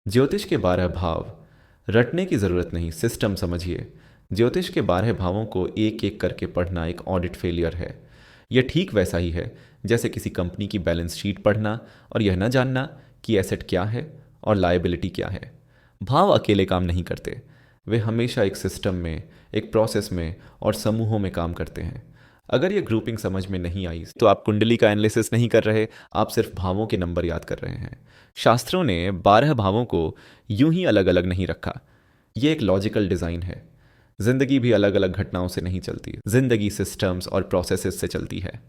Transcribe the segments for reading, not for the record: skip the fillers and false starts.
ज्योतिष के 12 भाव रटने की ज़रूरत नहीं, सिस्टम समझिए। ज्योतिष के 12 भावों को एक एक करके पढ़ना एक ऑडिट फेलियर है। यह ठीक वैसा ही है जैसे किसी कंपनी की बैलेंस शीट पढ़ना और यह न जानना कि एसेट क्या है और लायबिलिटी क्या है। भाव अकेले काम नहीं करते, वे हमेशा एक सिस्टम में, एक प्रोसेस में और समूहों में काम करते हैं। अगर ये ग्रुपिंग समझ में नहीं आई तो आप कुंडली का एनालिसिस नहीं कर रहे, आप सिर्फ भावों के नंबर याद कर रहे हैं। शास्त्रों ने 12 भावों को यूं ही अलग अलग नहीं रखा। ये एक लॉजिकल डिज़ाइन है। जिंदगी भी अलग अलग घटनाओं से नहीं चलती, जिंदगी सिस्टम्स और प्रोसेसेस से चलती है।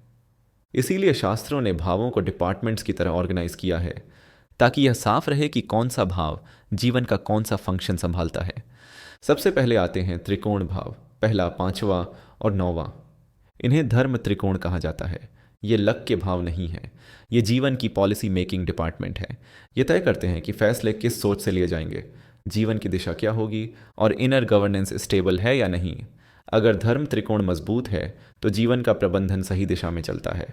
इसीलिए शास्त्रों ने भावों को डिपार्टमेंट्स की तरह ऑर्गेनाइज किया है, ताकि यह साफ रहे कि कौन सा भाव जीवन का कौन सा फंक्शन संभालता है। सबसे पहले आते हैं त्रिकोण भाव, पहला, पांचवा और नौवां। इन्हें धर्म त्रिकोण कहा जाता है। ये लक के भाव नहीं है, ये जीवन की पॉलिसी मेकिंग डिपार्टमेंट है। ये तय करते हैं कि फैसले किस सोच से लिए जाएंगे, जीवन की दिशा क्या होगी और इनर गवर्नेंस स्टेबल है या नहीं। अगर धर्म त्रिकोण मजबूत है तो जीवन का प्रबंधन सही दिशा में चलता है।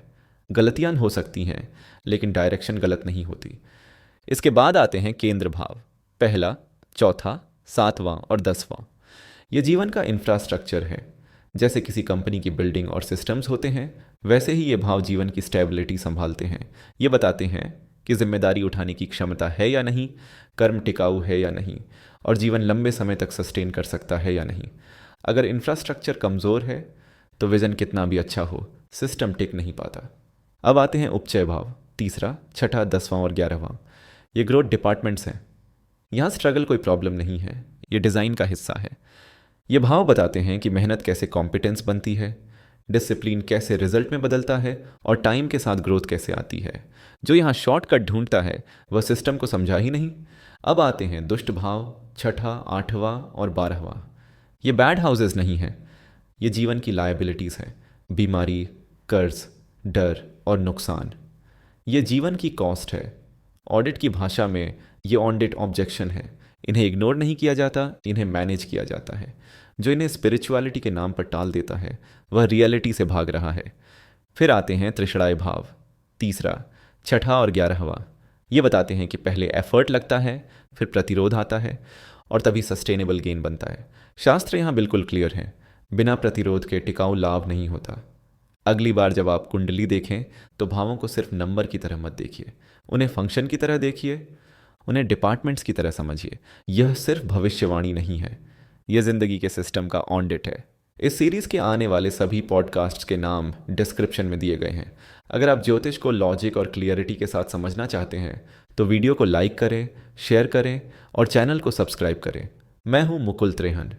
गलतियां हो सकती हैं लेकिन डायरेक्शन गलत नहीं होती। इसके बाद आते हैं केंद्र भाव, पहला, चौथा, सातवां और 10वां। ये जीवन का इंफ्रास्ट्रक्चर है। जैसे किसी कंपनी की बिल्डिंग और सिस्टम्स होते हैं, वैसे ही ये भाव जीवन की स्टेबिलिटी संभालते हैं। ये बताते हैं कि जिम्मेदारी उठाने की क्षमता है या नहीं, कर्म टिकाऊ है या नहीं, और जीवन लंबे समय तक सस्टेन कर सकता है या नहीं। अगर इंफ्रास्ट्रक्चर कमज़ोर है तो विजन कितना भी अच्छा हो, सिस्टम टिक नहीं पाता। अब आते हैं उपचय भाव, तीसरा, छठा, 10वां और 11वां। ये ग्रोथ डिपार्टमेंट्स हैं। यहाँ स्ट्रगल कोई प्रॉब्लम नहीं है, ये डिज़ाइन का हिस्सा है। ये भाव बताते हैं कि मेहनत कैसे कॉम्पिटेंस बनती है, डिसिप्लिन कैसे रिजल्ट में बदलता है और टाइम के साथ ग्रोथ कैसे आती है। जो यहाँ शॉर्टकट ढूंढता है वह सिस्टम को समझा ही नहीं। अब आते हैं दुष्ट भाव, छठा, 8वां और 12वां। ये बैड हाउसेस नहीं हैं, ये जीवन की लायबिलिटीज़ हैं। बीमारी, कर्ज, डर और नुकसान, ये जीवन की कॉस्ट है। ऑडिट की भाषा में ये ऑडिट ऑब्जेक्शन है। इन्हें इग्नोर नहीं किया जाता, इन्हें मैनेज किया जाता है। जो इन्हें स्पिरिचुअलिटी के नाम पर टाल देता है वह रियलिटी से भाग रहा है। फिर आते हैं त्रिषणाय भाव, तीसरा, छठा और 11वां। ये बताते हैं कि पहले एफर्ट लगता है, फिर प्रतिरोध आता है और तभी सस्टेनेबल गेन बनता है। शास्त्र यहाँ बिल्कुल क्लियर है, बिना प्रतिरोध के टिकाऊ लाभ नहीं होता। अगली बार जब आप कुंडली देखें तो भावों को सिर्फ नंबर की तरह मत देखिए, उन्हें फंक्शन की तरह देखिए, उन्हें डिपार्टमेंट्स की तरह समझिए। यह सिर्फ भविष्यवाणी नहीं है, यह जिंदगी के सिस्टम का ऑडिट है। इस सीरीज़ के आने वाले सभी पॉडकास्ट्स के नाम डिस्क्रिप्शन में दिए गए हैं। अगर आप ज्योतिष को लॉजिक और क्लियरिटी के साथ समझना चाहते हैं तो वीडियो को लाइक करें, शेयर करें और चैनल को सब्सक्राइब करें। मैं हूं मुकुल त्रेहन।